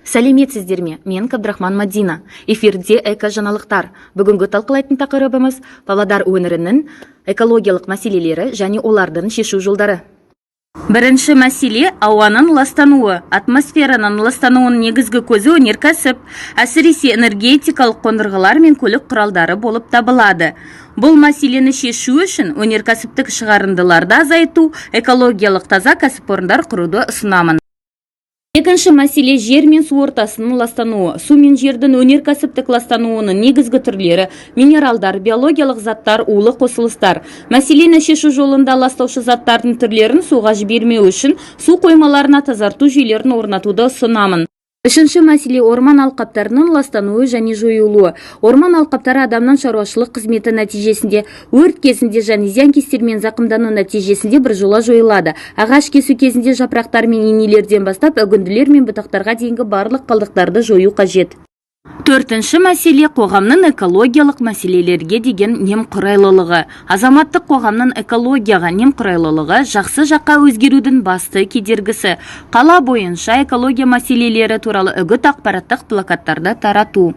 Сәлеметсіздер ме? Мен Қабдрахман Мадина. Эфирде эко-жаңалықтар. Бүгінгі талқылайтын тақырыбымыз Павлодар өңірінің экологиялық мәселелері және олардың шешу жолдары. Бірінші мәселе ауаның ластануы. Атмосфераның ластануының негізгі көзі өнеркәсіп, әсіресе энергетикалық қондырғылар мен көлік құралдары болып табылады. Бұл мәселені шешу үшін өнеркәсіптік шығарындыларды азайту, экологиялық таза кәсіпорындар құруды ұсынамын. Екінші мәселе жер мен су ортасының ластануы. Су мен жердің өнеркәсіптік ластануының негізгі түрлері минералдар, биологиялық заттар, улы қосылыстар. Мәселені шешу жолында ластаушы заттардың түрлерін суға жібермеу үшін су қоймаларына тазарту жүйелерін орнатуды ұсынамын. Үшінші мәселе орман алқаптарының ластануы және жойылуы. Орман алқаптары адамның шаруашылық қызметі нәтижесінде, өрт кезінде және зиянкестермен зақымдану нәтижесінде біржола жойылады. Ағаш кесу кезінде жапырақтар мен инелерден бастап үгінділер мен бұтақтарға дейінгі барлық қалдықтарды жою қажет. Төртінші мәселе қоғамның экологиялық мәселелерге деген немқұрайлылығы. Азаматтық қоғамның экологияға немқұрайлылығы жақсы жаққа өзгерудің басты кедергісі. Қала бойынша экология мәселелері туралы үгіт ақпараттық плакаттарды тарату.